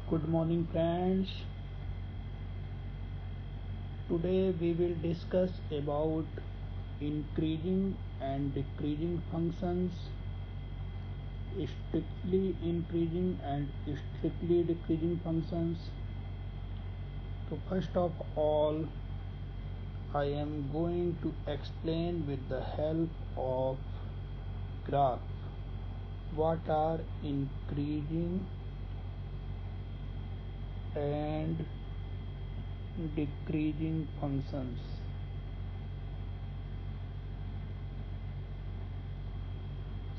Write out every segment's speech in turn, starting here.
Good morning, friends. Today we will discuss about increasing and decreasing functions, strictly increasing and strictly decreasing functions. So first of all, I am going to explain with the help of graph what are increasing and decreasing functions.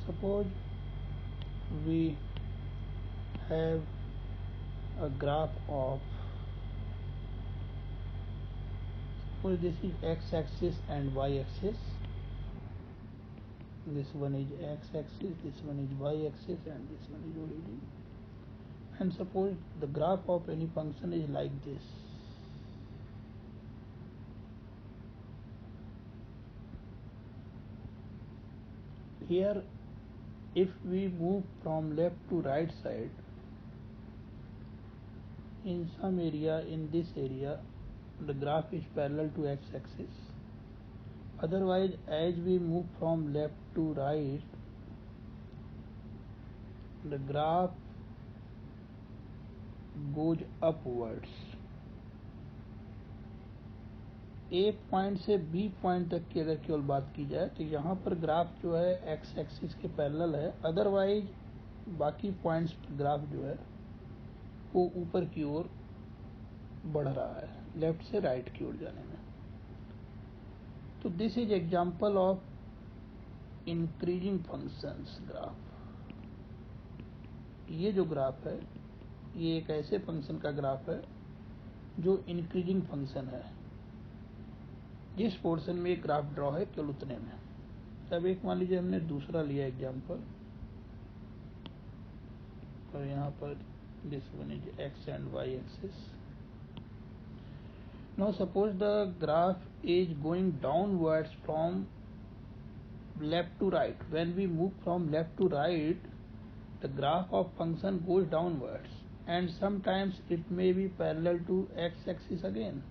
Suppose we have a graph of, suppose this is x-axis and y-axis. This one is x-axis, this one is y-axis, and this one is origin. And suppose the graph of any function is like this. Here, if we move from left to right side, in some area, in this area, the graph is parallel to x-axis. Otherwise, as we move from left to right, the graph goes upwards. A point से B point तक की अगर केवल बात की जाए तो यहाँ पर ग्राफ जो है एक्स एक्सिस के पैरेलल है। अदरवाइज बाकी पॉइंट्स पर ग्राफ जो है वो ऊपर की ओर बढ़ रहा है, लेफ्ट से राइट की ओर जाने में। तो this is example of increasing functions graph. ये जो ग्राफ है ये एक ऐसे फंक्शन का ग्राफ है जो इंक्रीजिंग फंक्शन है। जिस पोर्शन में एक ग्राफ ड्रॉ है केवल उतने में। अब एक मान लीजिए हमने दूसरा लिया एग्जांपल, और यहाँ पर this one is x and y axis. Now suppose the graph is going downwards from left to right. When we move from left to right, the graph of function goes downwards and sometimes it may be parallel to x axis again.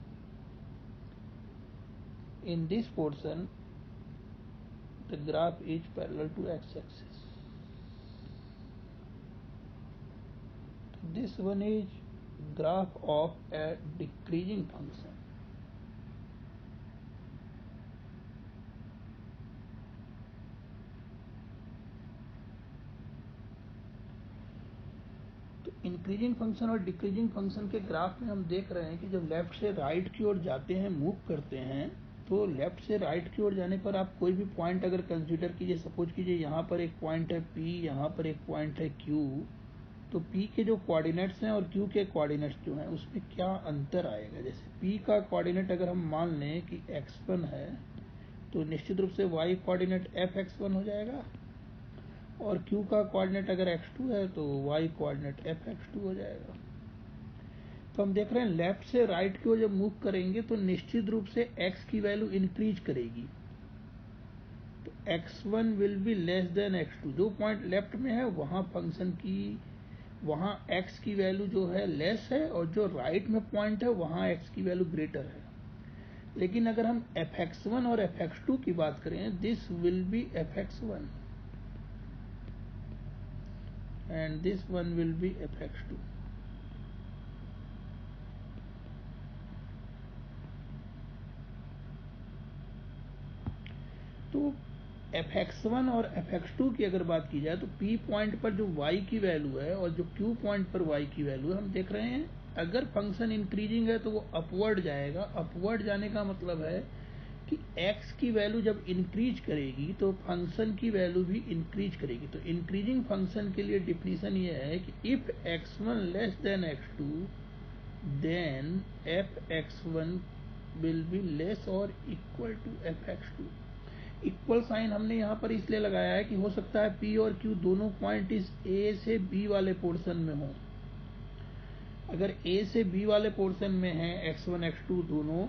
In this portion, the graph is parallel to x-axis. This one is graph of a decreasing function. तो increasing function और decreasing function के graph में हम देख रहे हैं कि जब लेफ्ट से राइट की ओर जाते हैं, मूव करते हैं, तो लेफ्ट से राइट की ओर जाने पर आप कोई भी पॉइंट अगर कंसीडर कीजिए, सपोज कीजिए यहाँ पर एक पॉइंट है P, यहाँ पर एक पॉइंट है Q, तो P के जो कोऑर्डिनेट्स हैं और Q के कोऑर्डिनेट्स जो हैं उसमें क्या अंतर आएगा। जैसे P का कोऑर्डिनेट अगर हम मान लें कि x1 है तो निश्चित रूप से y कोऑर्डिनेट fx1 हो जाएगा, और Q का कोऑर्डिनेट अगर x2 है तो y कोऑर्डिनेट fx2 हो जाएगा। तो हम देख रहे हैं लेफ्ट से राइट की ओर जब मूव करेंगे तो निश्चित रूप से x की वैल्यू इंक्रीज करेगी। तो x1 will be less than x2। जो पॉइंट लेफ्ट में है वहां फंक्शन की, वहां x की वैल्यू जो है लेस है, और जो राइट में पॉइंट है वहां x की वैल्यू ग्रेटर है। लेकिन अगर हम fx1 और fx2 की बात करें, this will be fx1 and this one will be fx2। तो fx1 और fx2 की अगर बात की जाए तो P पॉइंट पर जो y की वैल्यू है और जो Q पॉइंट पर y की वैल्यू है, हम देख रहे हैं अगर फंक्शन इंक्रीजिंग है तो वो अपवर्ड जाएगा। अपवर्ड जाने का मतलब है कि x की वैल्यू जब इंक्रीज करेगी तो फंक्शन की वैल्यू भी इंक्रीज करेगी। तो इंक्रीजिंग फंक्शन के लिए डिफिनीशन ये है कि if x1 less than x2 then fx1 will be less or equal to fx2। Equal sign हमने यहाँ पर इसलिए लगाया है कि हो सकता है P और Q दोनों पॉइंट इस A से B वाले पोर्शन में हो। अगर A से B वाले पोर्शन में है x1 x2 दोनों,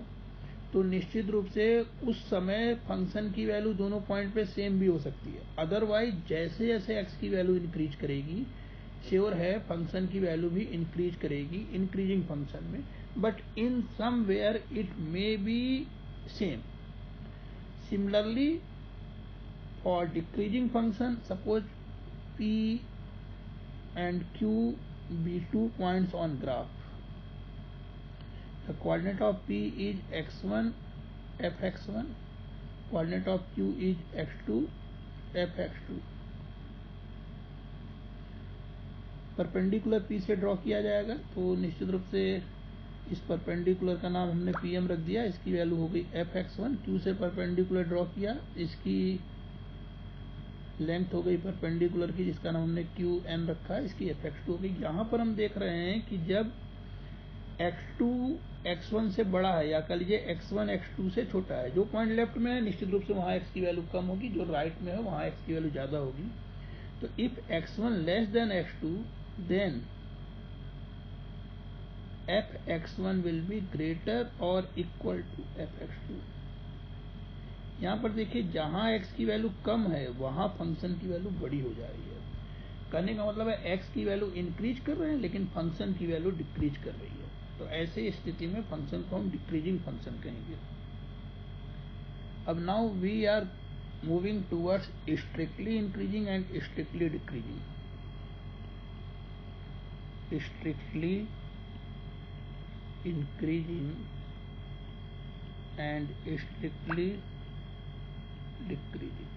तो निश्चित रूप से उस समय फंक्शन की वैल्यू दोनों पॉइंट पे सेम भी हो सकती है। अदरवाइज जैसे जैसे x की वैल्यू इंक्रीज करेगी श्योर है फंक्शन की वैल्यू भी इंक्रीज करेगी इंक्रीजिंग फंक्शन में, but in somewhere it may B same. Similarly for decreasing function, suppose p and q be 2 points on graph. The coordinate of p is x1 fx1, coordinate of q is x2 fx2. Perpendicular p से draw किया जाएगा, तो निश्चित रूप से इस perpendicular का नाम हमने pm रख दिया, इसकी वैल्यू हो गई fx1. q से परपेंडिकुलर ड्रॉ किया, इसकी लेंथ हो गई परपेंडिकुलर की, जिसका नाम हमने qn रखा, इसकी fx2 हो गई. यहाँ पर हम देख रहे हैं कि जब x2 x1 से बड़ा है, या कह लीजिए x1 x2 से छोटा है, जो पॉइंट लेफ्ट में है निश्चित रूप से वहाँ x की वैल्यू कम होगी, जो राइट में है वहाँ x की वैल्यू ज़्यादा होगी. तो if x1 less than x2, then fx1 will be greater और इक्वल टू fx2. यहाँ पर देखिए जहाँ x की वैल्यू कम है वहाँ फंक्शन की वैल्यू बड़ी हो जा रही है. कहने का मतलब है x की वैल्यू इंक्रीज कर रहे हैं लेकिन फंक्शन की वैल्यू डिक्रीज कर रही है. तो ऐसे स्थिति में फंक्शन को हम डिक्रीजिंग फंक्शन कहेंगे. अब now we are moving towards strictly increasing and strictly decreasing. Strictly increasing and strictly decreasing.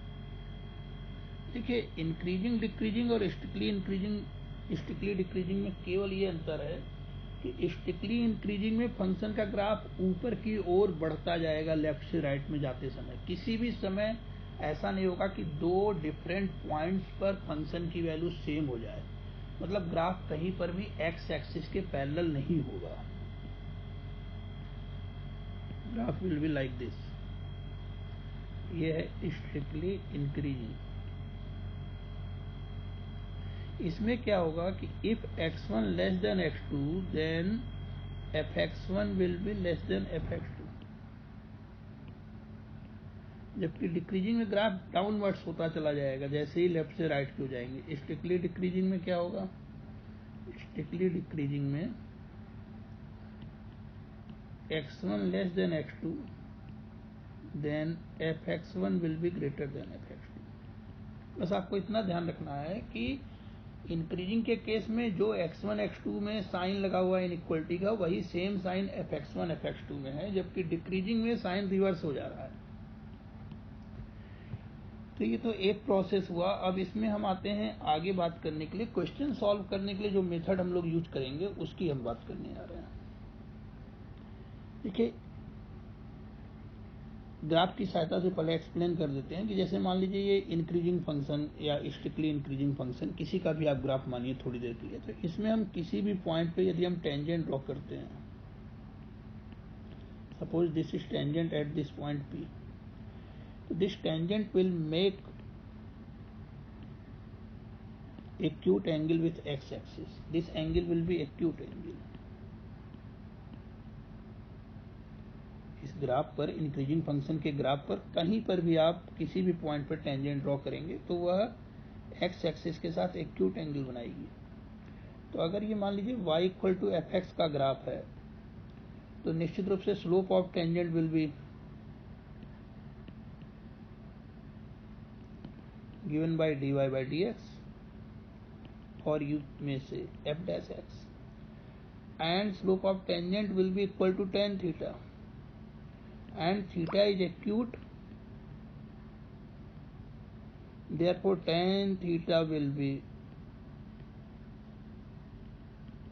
देखिए इंक्रीजिंग डिक्रीजिंग और स्ट्रिक्टली डिक्रीजिंग में केवल ये अंतर है कि स्ट्रिक्टली इंक्रीजिंग में फंक्शन का ग्राफ ऊपर की ओर बढ़ता जाएगा लेफ्ट से राइट में जाते समय. किसी भी समय ऐसा नहीं होगा कि दो डिफरेंट पॉइंट्स पर फंक्शन की वैल्यू सेम हो जाए, मतलब ग्राफ कहीं पर भी एक्स एक्सिस के पैरेलल नहीं होगा. Graph will be like this. ये है स्ट्रिक्टली इंक्रीजिंग. इसमें क्या होगा कि if x1 less than x2, then fx1 will be less than fx2. जबकि डिक्रीजिंग में ग्राफ डाउनवर्ड्स होता चला जाएगा जैसे ही लेफ्ट से राइट की हो जाएंगे. स्ट्रिक्टली डिक्रीजिंग में क्या होगा? स्ट्रिक्टली डिक्रीजिंग में x1 less than x2, then fx1 will be greater than fx2. बस आपको इतना ध्यान रखना है कि इंक्रीजिंग के केस में जो x1 x2 में साइन लगा हुआ है इनइक्वलिटी का, वही सेम साइन fx1 fx2 में है, जबकि डिक्रीजिंग में साइन रिवर्स हो जा रहा है. तो ये तो एक प्रोसेस हुआ. अब इसमें हम आते हैं आगे बात करने के लिए, क्वेश्चन सॉल्व करने के लिए जो मेथड हम लोग यूज करेंगे उसकी हम बात करने आ रहे हैं. देखिए ग्राफ की सहायता से पहले एक्सप्लेन कर देते हैं कि जैसे मान लीजिए ये इंक्रीजिंग फंक्शन या स्ट्रिक्टली इंक्रीजिंग फंक्शन, किसी का भी आप ग्राफ मानिए थोड़ी देर के लिए, तो इसमें हम किसी भी पॉइंट पे यदि हम टेंजेंट ड्रॉ करते हैं, suppose this is tangent at this point P, तो this tangent will make acute angle with x axis. This angle will be acute angle. इस ग्राफ पर, इंक्रीजिंग फंक्शन के ग्राफ पर कहीं पर भी आप किसी भी पॉइंट पर टेंजेंट ड्रॉ करेंगे तो वह एक्स एक्सिस के साथ एक्यूट एंगल बनाएगी. तो अगर ये मान लीजिए y equal to f x का ग्राफ है, तो निश्चित रूप से slope of tangent will be given by dy by dx, और you may say f dash x, and slope of tangent will be equal to tan theta, and theta is acute, therefore tan theta will be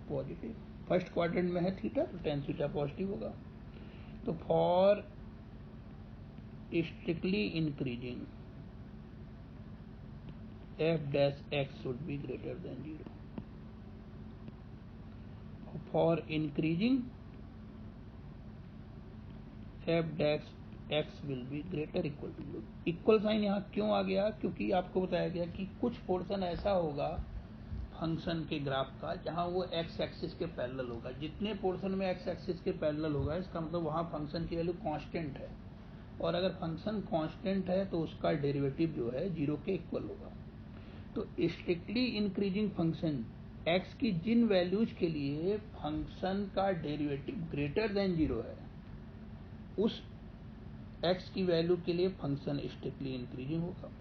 positive. First quadrant में है theta, तो tan theta positive होगा. तो for strictly increasing f dash x should be greater than 0. For increasing f dash x will be greater equal to 0. Equal sign यहाँ क्यों आ गया? क्योंकि आपको बताया गया कि कुछ पोर्शन ऐसा होगा फंक्शन के ग्राफ का जहाँ वो x एक्सिस के पैरेलल होगा. जितने पोर्शन में x एक्सिस के पैरेलल होगा इसका मतलब वहाँ फंक्शन की वैल्यू कांस्टेंट है, और अगर फंक्शन कांस्टेंट है तो उसका डेरिवेटिव जो है 0 के इक्वल होगा. तो स्ट्रिक्टली इंक्रीजिंग फंक्शन x की जिन वैल्यूज के लिए फंक्शन का डेरिवेटिव ग्रेटर देन 0 है, उस x की वैल्यू के लिए फंक्शन स्ट्रिक्टली इंक्रीजिंग होगा।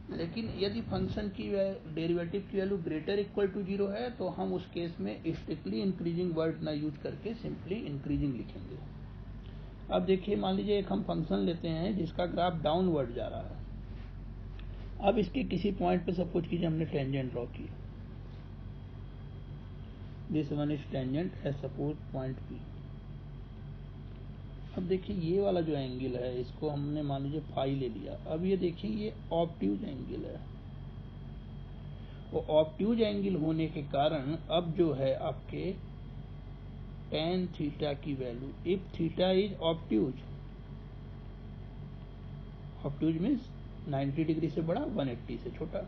लेकिन यदि फंक्शन की डेरिवेटिव की वैल्यू ग्रेटर इक्वल टू 0 है तो हम उस केस में स्ट्रिक्टली इंक्रीजिंग वर्ड ना यूज करके सिंपली इंक्रीजिंग लिखेंगे। अब देखिए, मान लीजिए एक हम फंक्शन लेते हैं जिसका ग्राफ डाउनवर्ड जा रहा है। अब इसके किसी पॉइंट पे सपोज कीजिए हमने टेंजेंट ड्रॉ किया, this one is tangent as suppose point P। अब देखिए ये वाला जो एंगल है इसको हमने मान लीजिए फाई ले लिया। अब ये देखिए ये ऑब्ट्यूज एंगल है, वो ऑब्ट्यूज एंगल होने के कारण अब जो है आपके tan थीटा की value, if theta is obtuse, obtuse means 90 degree से बड़ा 180 से छोटा,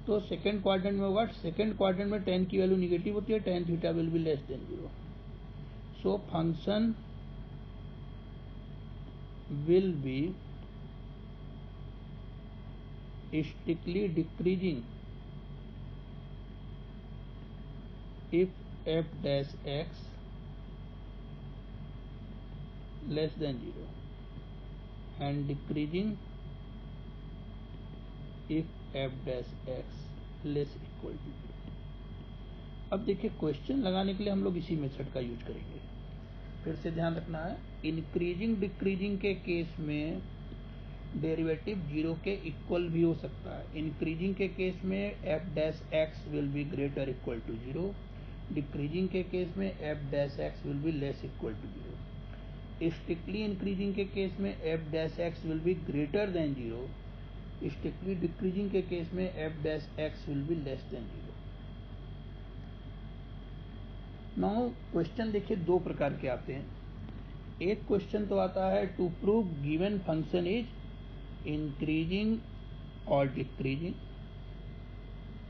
तो सेकेंड क्वाड्रेंट में होगा। सेकेंड क्वाड्रेंट में tan की वैल्यू निगेटिव होती है, tan theta will be less than 0। So function will be strictly decreasing if f dash x less than 0 and decreasing if f dash x less equal to 0। अब देखिए question लगाने के लिए हम लोग इसी मेथड का यूज करेंगे। फिर से ध्यान रखना है, इंक्रीजिंग डिक्रीजिंग के केस में डेरिवेटिव 0 के इक्वल भी हो सकता है। इंक्रीजिंग के केस में f dash x will be greater equal to 0, decreasing के केस में f dash x will be less equal to 0। Strictly increasing के केस में f dash x will be greater than 0, strictly decreasing के case में f dash x will be less than 0। Now question देखिए दो प्रकार के आते हैं। एक क्वेश्चन तो आता है to prove given function is increasing और डिक्रीजिंग,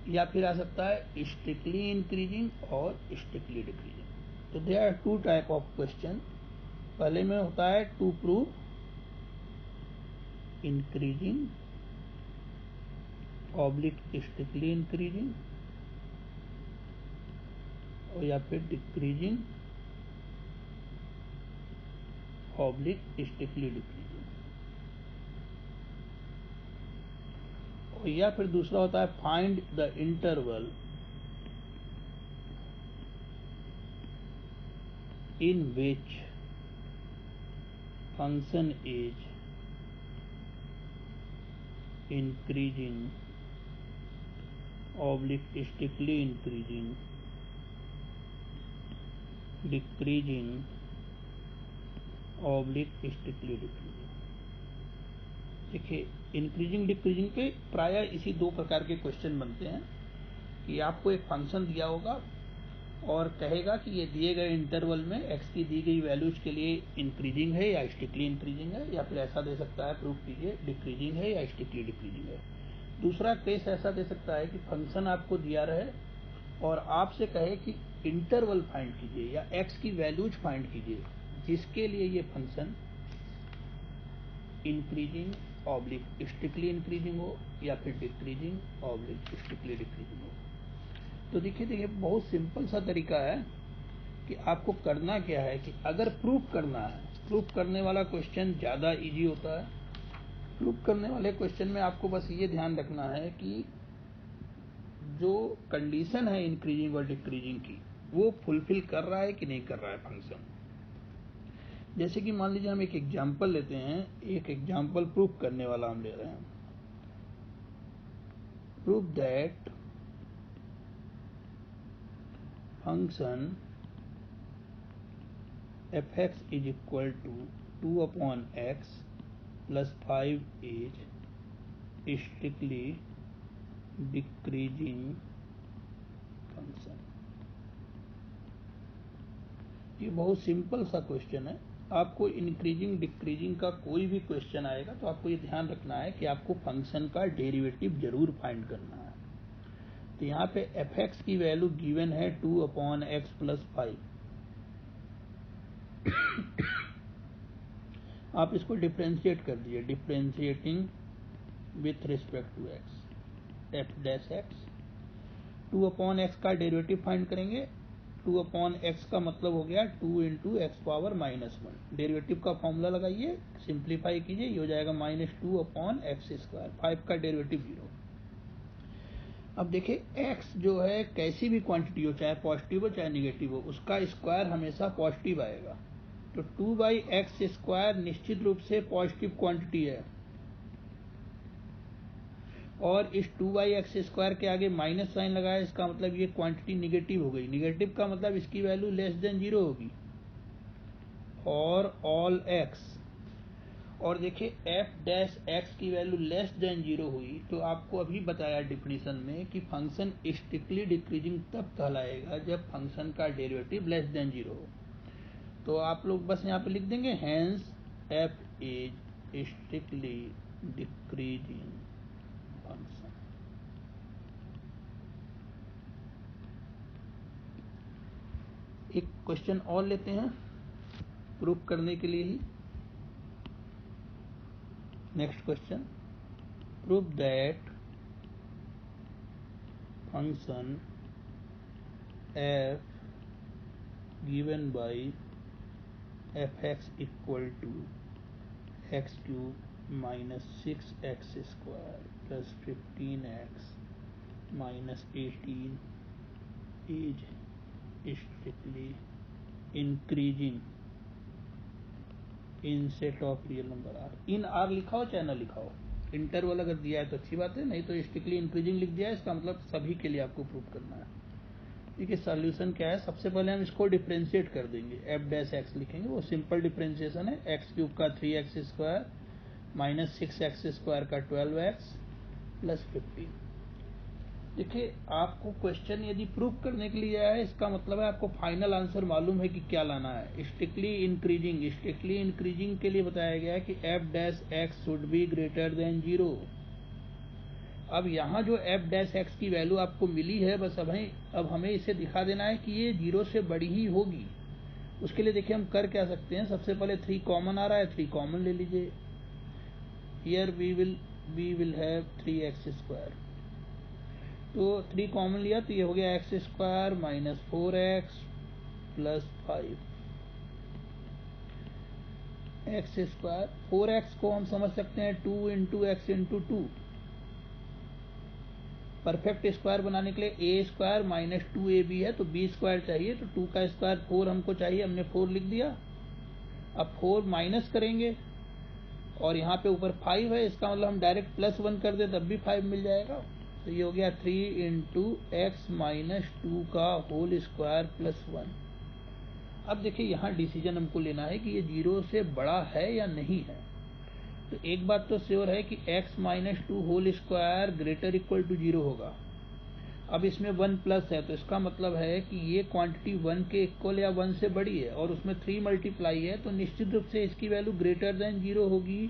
या फिर आ सकता है स्ट्रिक्टली इंक्रीजिंग और स्ट्रिक्टली डिक्रीजिंग। तो there are two type of question. पहले में होता है to prove increasing oblique strictly increasing, और या फिर डिक्रीजिंग ऑब्लिक स्ट्रिक्टली डिक्रीजिंग, और या फिर दूसरा होता है find the interval in which function is increasing oblique strictly increasing, decreasing oblique strictly decreasing। देखिए इंक्रीजिंग डिक्रीजिंग पे प्राय इसी दो प्रकार के क्वेश्चन बनते हैं कि आपको एक फंक्शन दिया होगा और कहेगा कि ये दिए गए इंटरवल में x की दी गई वैल्यूज के लिए इंक्रीजिंग है या स्ट्रिक्टली इंक्रीजिंग है, या फिर ऐसा दे सकता है प्रूफ कीजिए डिक्रीजिंग है या स्ट्रिक्टली डिक्रीजिंग है। दूसरा केस ऐसा दे सकता है कि फंक्शन आपको दिया रहे और आपसे कहे कि इंटरवल फाइंड कीजिए या x की वैल्यूज फाइंड कीजिए जिसके लिए ये function increasing oblique strictly increasing हो या फिर डिक्रीजिंग ऑब्लिक स्ट्रिक्टली डिक्रीजिंग हो। तो देखिए बहुत सिंपल सा तरीका है कि आपको करना क्या है कि अगर प्रूफ करना है, प्रूफ करने वाला क्वेश्चन ज़्यादा इजी होता है। प्रूफ करने वाले क्वेश्चन में आपको बस ये ध्यान रखना है कि जो कंडीशन है इंक्रीजिंग और डिक्रीजिंग की वो फुलफिल कर रहा है कि नहीं कर रहा है फंक्शन। जैसे कि मान लीजिए हम एक एग्जाम्पल लेते हैं, एक एग्जाम्पल प्रूफ करने वाला हम ले रहे हैं। Proof that function f(x) is equal to 2 upon x plus 5 is strictly decreasing function। ये बहुत सिंपल सा क्वेश्चन है। आपको इंक्रीजिंग डिक्रीजिंग का कोई भी क्वेश्चन आएगा तो आपको ये ध्यान रखना है कि आपको फंक्शन का डेरिवेटिव जरूर फाइंड करना है। तो यहाँ पे f(x) की वैल्यू गिवन है 2 upon x plus 5। आप इसको डिफ्रेंशिएट कर दीजिए, differentiating with respect to x, f dash x 2/x का डेरिवेटिव फाइंड करेंगे। 2/x का मतलब हो गया 2 × x⁻⁻1। डेरिवेटिव का फॉर्मूला लगाइए, सिंप्लीफाई कीजिए, ये हो जाएगा -2/x²। 5 का डेरिवेटिव 0। अब देखिए x जो है कैसी भी क्वांटिटी हो, चाहे पॉजिटिव हो चाहे निगेटिव हो, उसका स्क्वायर हमेशा पॉजिटिव आएगा। तो 2/x² निश्चित रूप से पॉजिटिव क्वांटिटी है, और इस 2/x² के आगे माइनस साइन लगाया, इसका मतलब ये क्वांटिटी निगेटिव हो गई। निगेटिव का मतलब इसकी वैल्यू <0 होगी। और ऑल x, और देखिए f' की वैल्यू <0 हुई तो आपको अभी बताया डिफिनीशन में कि फंक्शन स्ट्रिक्टली डिक्रीजिंग तब कहलाएगा जब फंक्शन का डेरिवेटिव <0 हो। तो आप लोग बस यहाँ पे लिख देंगे hence f is strictly decreasing function. एक क्वेश्चन और लेते हैं प्रूफ करने के लिए ही। Next question, proof that function f given by fx equal to x³ - 6x² plus 15x minus 18 is strictly increasing in set of real number r। In r लिखा हो चाहे ना लिखा हो, इंटरवल अगर दिया है तो अच्छी बात है, नहीं तो स्ट्रिक्टली इंक्रीजिंग लिख दिया है, इसका मतलब सभी के लिए आपको प्रूफ करना है। देखिए सॉल्यूशन क्या है, सबसे पहले हम इसको डिफरेंशिएट कर देंगे। f' लिखेंगे, वो सिंपल डिफरेंशिएशन है। x³ का 3x² माइनस 6x² का 12x प्लस 15। देखिए आपको क्वेश्चन यदि प्रूफ करने के लिए आया है, इसका मतलब है आपको फाइनल आंसर मालूम है कि क्या लाना है। स्ट्रिक्टली इंक्रीजिंग के लिए बताया गया है कि f' should be greater than 0। अब यहाँ जो f' की वैल्यू आपको मिली है, बस अब हमें इसे दिखा देना है कि ये 0 से बड़ी ही होगी। उसके लिए देखिए हम कर क्या सकते हैं, सबसे पहले 3 कॉमन आ रहा है, 3 कॉमन ले लीजिए। Here we will have 3x², तो 3 कॉमन लिया तो ये हो गया x² minus 4x plus 5 x²। 4x को हम समझ सकते हैं 2 × x × 2। परफेक्ट स्क्वायर बनाने के लिए a² माइनस 2ab है तो b² चाहिए, तो 2 का स्क्वायर 4 हमको चाहिए, हमने 4 लिख दिया। अब 4 माइनस करेंगे और यहाँ पे ऊपर 5 है, इसका मतलब हम डायरेक्ट +1 कर दे तब भी 5 मिल जाएगा। तो ये हो गया 3 × x माइनस 2 का होल स्क्वायर प्लस 1। अब देखिए यहाँ डिसीजन हमको लेना है कि ये 0 से बड़ा है या नहीं है। तो एक बात तो श्योर है कि x minus 2 whole square greater equal to 0 होगा। अब इसमें 1 प्लस है, तो इसका मतलब है कि ये क्वांटिटी 1 के इक्वल या 1 से बड़ी है, और उसमें 3 मल्टीप्लाई है, तो निश्चित रूप से इसकी वैल्यू ग्रेटर देन 0 होगी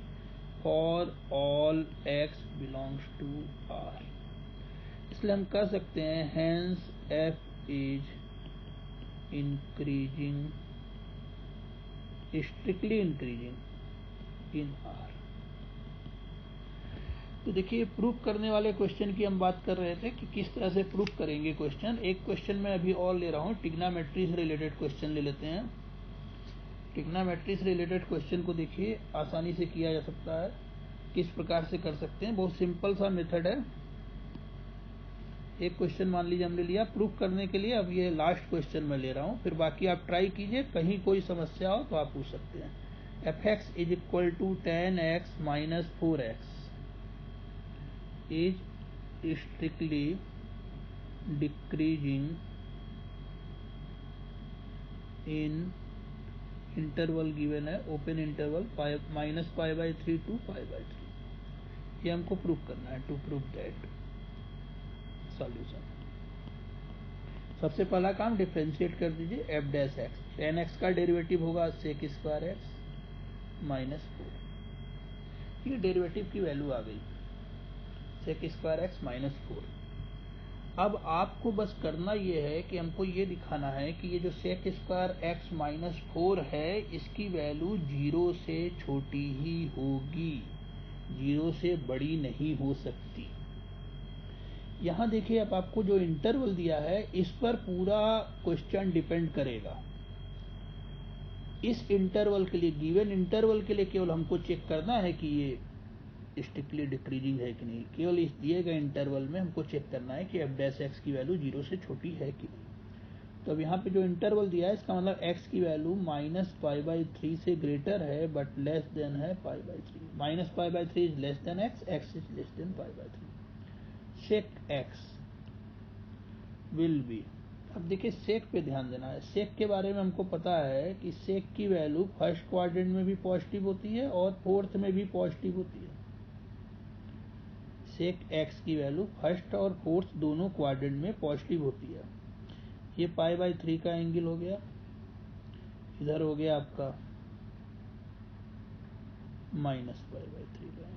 for all x belongs to r। इसलिए हम कह सकते हैं hence f is increasing, strictly increasing in r। तो देखिए प्रूफ करने वाले क्वेश्चन की हम बात कर रहे थे कि किस तरह से प्रूफ करेंगे क्वेश्चन। एक क्वेश्चन मैं अभी और ले रहा हूँ, ट्रिग्नोमेट्री से रिलेटेड क्वेश्चन ले लेते हैं। ट्रिग्नोमेट्री से रिलेटेड क्वेश्चन को देखिए आसानी से किया जा सकता है। किस प्रकार से कर सकते हैं, बहुत सिंपल सा मेथड है। एक क्वेश्चन मान लीजिए हमने लिया प्रूफ करने के लिए, अब ये लास्ट क्वेश्चन मैं ले रहा हूँ, फिर बाकी आप ट्राई कीजिए, कहीं कोई समस्या हो तो आप पूछ सकते हैं। f(x) is equal to 10x minus 4x is strictly decreasing in interval given है, ओपन इंटरवल -π/3 to π/3। ये हमको प्रूफ करना है। टू प्रूफ दैट सॉल्यूशन, सबसे पहला काम डिफरेंशिएट कर दीजिए f'(x)। 10x का डेरिवेटिव होगा sec² माइनस 4। ये डेरिवेटिव की वैल्यू आ गई sec² माइनस 4। अब आपको बस करना ये है कि हमको ये दिखाना है कि ये जो sec² माइनस 4 है, इसकी वैल्यू 0 से छोटी ही होगी, 0 से बड़ी नहीं हो सकती। यहाँ देखिए, अब आपको जो इंटरवल दिया है इस पर पूरा क्वेश्चन डिपेंड करेगा। इस इंटरवल के लिए, गिवन इंटरवल के लिए केवल हमको चेक करना है कि ये स्ट्रिक्टली डिक्रीजिंग है कि नहीं। केवल इस दिए गए इंटरवल में हमको चेक करना है कि एफ डैश एक्स की वैल्यू 0 से छोटी है कि नहीं। तो अब यहाँ पे जो इंटरवल दिया है इसका मतलब x की वैल्यू -π/3 से ग्रेटर है बट लेस देन है π/3। -π/3 is less than x is less than π/3। Sec x will be, अब देखिए सेक पे ध्यान देना है। सेक के बारे में हमको पता है कि सेक की वैल्यू फर्स्ट क्वाड्रेंट में भी पॉजिटिव होती है और फोर्थ में भी पॉजिटिव होती है। सेक x की वैल्यू फर्स्ट और फोर्थ दोनों क्वाड्रेंट में पॉजिटिव होती है। ये π/3 का एंगल हो गया, इधर हो गया आपका -π/3 का एंगल।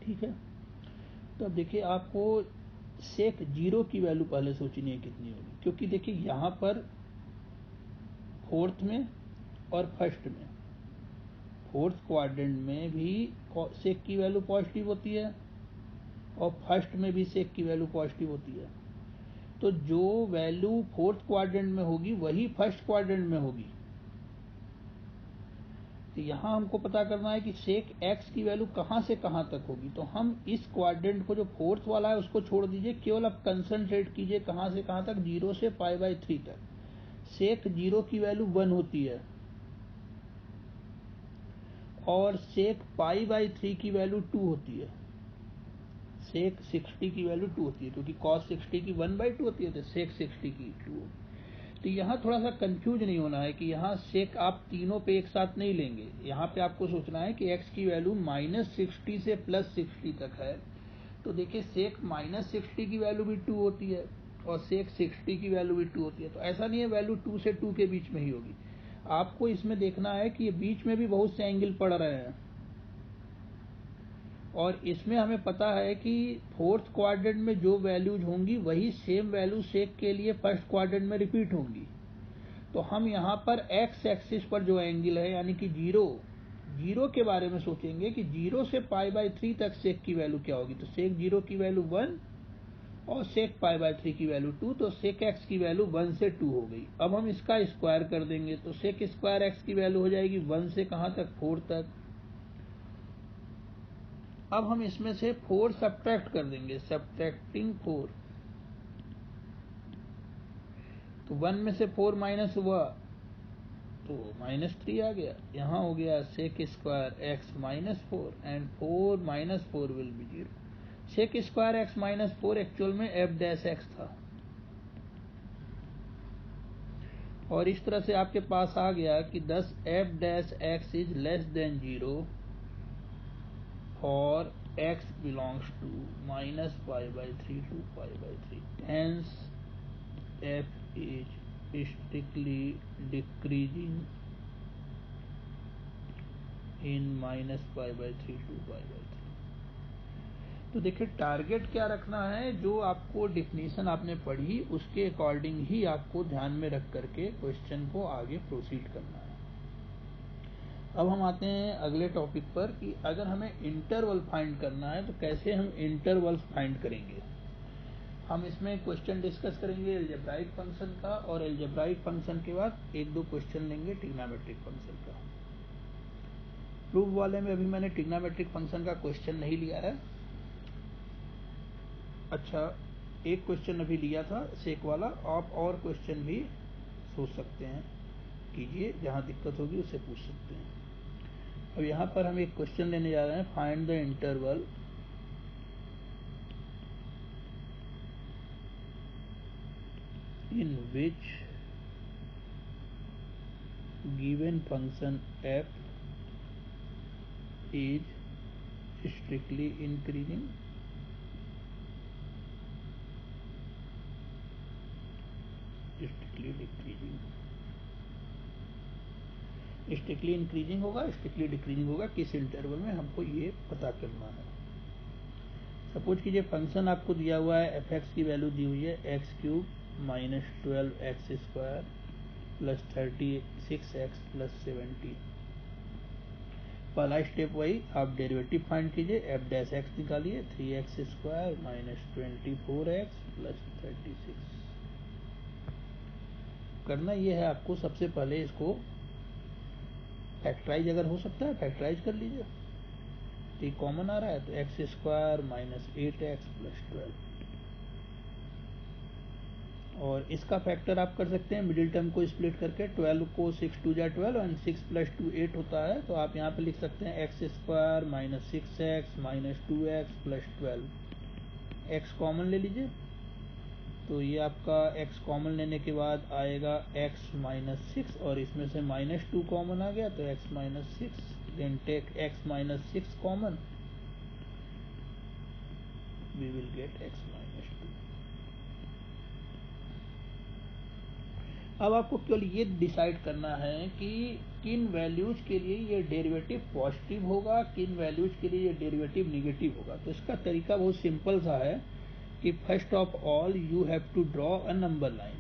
ठीक है, तो अब देखिए आपको सेक 0 की वैल्यू पहले सोचनी है कितनी होगी, क्योंकि देखिए यहाँ पर फोर्थ में और फर्स्ट में, फोर्थ क्वाड्रेंट में भी सेक की वैल्यू पॉजिटिव होती है और फर्स्ट में भी सेक की वैल्यू पॉजिटिव होती है। तो जो वैल्यू फोर्थ क्वाड्रेंट में होगी वही फर्स्ट क्वाड्रेंट में होगी। तो यहाँ हमको पता करना है कि सेक x की वैल्यू कहाँ से कहाँ तक होगी। तो हम इस क्वाड्रेंट को जो फोर्थ वाला है उसको छोड़ दीजिए, केवल अब कंसंट्रेट कीजिए कहाँ से कहाँ तक, 0 से π/3 तक। सेक 0 की वैल्यू 1 होती है और सेक π/3 की वैल्यू 2 होती है। सेक 60 की वैल्यू 2 होती है, क्योंकि cos 60 की 1/2 होती है, तो सेक 60 की 2। तो यहाँ थोड़ा सा कंफ्यूज नहीं होना है कि यहाँ सेक आप तीनों पे एक साथ नहीं लेंगे। यहाँ पे आपको सोचना है कि x की वैल्यू -60 से +60 तक है। तो देखिए सेक -60 की वैल्यू भी 2 होती है और सेक 60 की वैल्यू भी 2 होती है। तो ऐसा नहीं है वैल्यू 2 से 2 के बीच में ही होगी। आपको इसमें देखना है कि ये बीच में भी बहुत से एंगल पड़ रहे हैं और इसमें हमें पता है कि फोर्थ क्वाड्रेंट में जो वैल्यूज होंगी वही सेम वैल्यू सेक के लिए फर्स्ट क्वाड्रेंट में रिपीट होंगी। तो हम यहाँ पर x एक्सिस पर जो एंगल है यानी कि 0 के बारे में सोचेंगे कि 0 से π/3 तक सेक की वैल्यू क्या होगी। तो सेक 0 की वैल्यू 1 और सेक π/3 की वैल्यू 2, तो सेक x की वैल्यू 1 से 2 हो गई। अब हम इसका स्क्वायर कर देंगे तो सेक स्क्वायर x की वैल्यू हो जाएगी 1 से कहाँ तक, 4 तक। अब हम इसमें से 4 सब्ट्रैक्ट कर देंगे, सब्ट्रैक्टिंग 4। तो 1 में से 4 माइनस हुआ तो -3 आ गया। यहाँ हो गया sec square x -4 and 4 - 4 will be 0। Sec square x -4 actual में f डैश x था और इस तरह से आपके पास आ गया कि 10 f dash x is less than 0 for x belongs to -π/3 to π/3, hence f is strictly decreasing in -π/3 to π/3। तो देखिए टारगेट क्या रखना है, जो आपको डिफिनीशन आपने पढ़ी उसके अकॉर्डिंग ही आपको ध्यान में रख करके क्वेश्चन को आगे प्रोसीड करना है। अब हम आते हैं अगले टॉपिक पर कि अगर हमें इंटरवल फाइंड करना है तो कैसे हम इंटरवल्स फाइंड करेंगे। हम इसमें क्वेश्चन डिस्कस करेंगे एल्जेब्राइक फंक्शन का और एल्जेब्राइक फंक्शन के बाद 1-2 क्वेश्चन लेंगे ट्रिग्नोमेट्रिक फंक्शन का। प्रूफ वाले में अभी मैंने ट्रिग्नोमेट्रिक फंक्शन का क्वेश्चन नहीं लिया है। अच्छा, एक क्वेश्चन अभी लिया था सेक वाला, आप और क्वेश्चन भी सोच सकते हैं, कीजिए, जहाँ दिक्कत होगी उससे पूछ सकते हैं। अब यहाँ पर हम एक क्वेश्चन लेने जा रहे हैं, find the interval in which given function f is strictly increasing, strictly decreasing, strictly increasing होगा, स्ट्रिक्टली डिक्रीजिंग होगा, किस इंटरवल में हमको ये पता करना है। सपोज कीजिए फंक्शन आपको दिया हुआ है, एफ एक्स की वैल्यू दी हुई है x³ -12x² +36 6x प्लस 70। पहला स्टेप वही, आप डेरिवेटिव फाइंड कीजिए, एफ डैश एक्स निकालिए, 3x² माइनस 24x प्लस 36। करना ये है आपको, सबसे पहले इसको फैक्टराइज अगर हो सकता है फैक्टराइज कर लीजिए। तो कॉमन आ रहा है तो x² माइनस 8x प्लस 12, और इसका फैक्टर आप कर सकते हैं मिडिल टर्म को स्प्लिट करके। 12 को 6 2 जा 12 एंड 6 प्लस 2 8 होता है, तो आप यहाँ पे लिख सकते हैं x² minus 6x minus 2x plus 12। x common ले लीजिए, तो ये आपका x कॉमन लेने के बाद आएगा x माइनस 6, और इसमें से माइनस 2 कॉमन आ गया तो x minus 6, then take x minus 6 common, we will get x minus 2। अब आपको केवल ये डिसाइड करना है कि किन वैल्यूज के लिए ये डेरिवेटिव पॉजिटिव होगा, किन वैल्यूज के लिए ये डेरिवेटिव निगेटिव होगा। तो इसका तरीका बहुत सिंपल सा है कि first of all you have to draw a number line.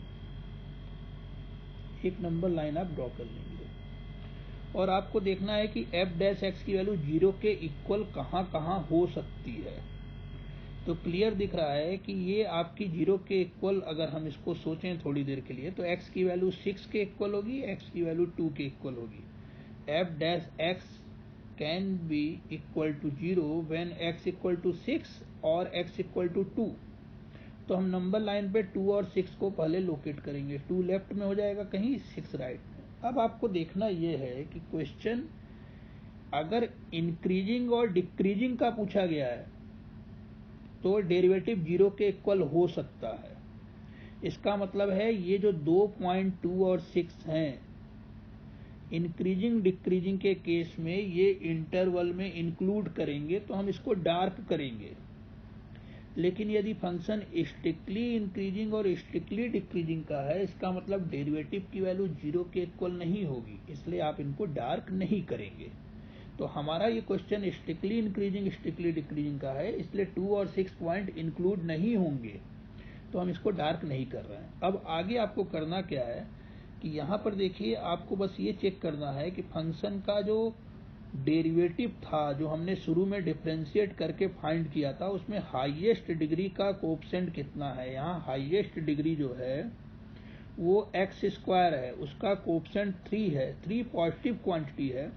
एक नंबर लाइन आप ड्रॉ कर लेंगे, और आपको देखना है कि एफ डैश एक्स की वैल्यू 0 के इक्वल कहाँ कहाँ हो सकती है। तो क्लियर दिख रहा है कि ये आपकी 0 के इक्वल, अगर हम इसको सोचें थोड़ी देर के लिए, तो x की वैल्यू 6 के इक्वल होगी, x की वैल्यू 2 के इक्वल होगी। F dash x can be equal to 0 when x equal to 6 और x इक्वल टू 2। तो हम नंबर लाइन पे 2 और 6 को पहले लोकेट करेंगे। 2 लेफ्ट में हो जाएगा कहीं, 6 राइट में। अब आपको देखना यह है कि क्वेश्चन अगर इंक्रीजिंग और डिक्रीजिंग का पूछा गया है तो डेरिवेटिव 0 के इक्वल हो सकता है। इसका मतलब है ये जो 2.2 और 6 हैं, इंक्रीजिंग डिक्रीजिंग के केस में ये इंटरवल में इंक्लूड करेंगे तो हम इसको डार्क करेंगे। लेकिन यदि फंक्शन स्ट्रिक्टली इंक्रीजिंग और स्ट्रिक्टली डिक्रीजिंग का है, इसका मतलब डेरिवेटिव की वैल्यू 0 के इक्वल नहीं होगी, इसलिए आप इनको डार्क नहीं करेंगे। तो हमारा ये question strictly increasing strictly decreasing का है, इसलिए 2 और 6 पॉइंट इंक्लूड नहीं होंगे, तो हम इसको डार्क नहीं कर रहे हैं। अब आगे आपको करना क्या है कि यहाँ पर देखिए, आपको बस ये चेक करना है कि फंक्शन का जो डेरिवेटिव था, जो हमने शुरू में डिफरेंशिएट करके फाइंड किया था, उसमें हाईएस्ट डिग्री का कोएफिशिएंट कितना है। यहाँ हाईएस्ट डिग्री जो है वो x² है, उसका कोएफिशिएंट 3 है, 3 पॉजिटिव क्वांटिटी है।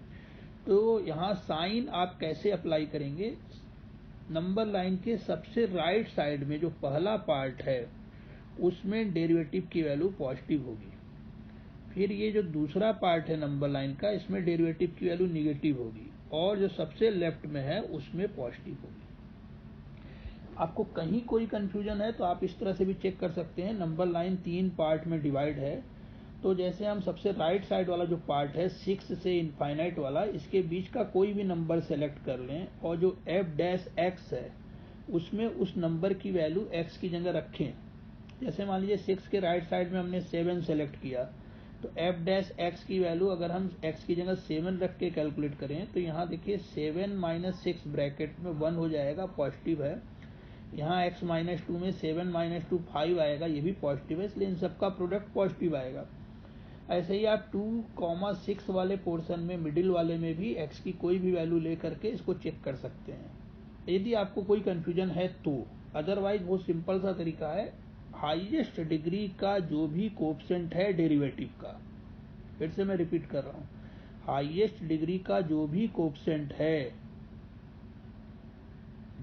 तो यहाँ साइन आप कैसे अप्लाई करेंगे, नंबर लाइन के सबसे राइट साइड में जो पहला पार्ट है उसमें डेरिवेटिव की वैल्यू पॉजिटिव होगी। फिर ये जो दूसरा पार्ट है नंबर लाइन का, इसमें डेरिवेटिव की वैल्यू निगेटिव होगी, और जो सबसे लेफ्ट में है उसमें पॉजिटिव होगी। आपको कहीं कोई कंफ्यूजन है तो आप इस तरह से भी चेक कर सकते हैं। नंबर लाइन 3 पार्ट में डिवाइड है, तो जैसे हम सबसे राइट साइड वाला जो पार्ट है 6 से इनफाइनाइट वाला, इसके बीच का कोई भी नंबर सेलेक्ट कर लें, और जो एफ डैश एक्स है उसमें उस नंबर की वैल्यू x की जगह रखें। जैसे मान लीजिए 6 के राइट साइड में हमने 7 सेलेक्ट किया, तो एफ डैश एक्स की वैल्यू अगर हम x की जगह 7 रख के कैलकुलेट करें, तो यहाँ देखिए 7 माइनस 6 ब्रैकेट में 1 हो जाएगा, पॉजिटिव है। यहाँ x माइनस 2 में 7 माइनस 2 5 आएगा, ये भी पॉजिटिव है, इसलिए इन सबका प्रोडक्ट पॉजिटिव आएगा। ऐसे ही आप 2,6 वाले पोर्शन में मिडिल वाले में भी x की कोई भी वैल्यू ले करके इसको चेक कर सकते हैं, यदि आपको कोई कंफ्यूजन है तो। अदरवाइज बहुत सिंपल सा तरीका है, हाईएस्ट डिग्री का जो भी कोएफिशिएंट है डेरिवेटिव का, फिर से मैं रिपीट कर रहा हूँ, हाईएस्ट डिग्री का जो भी कोएफिशिएंट है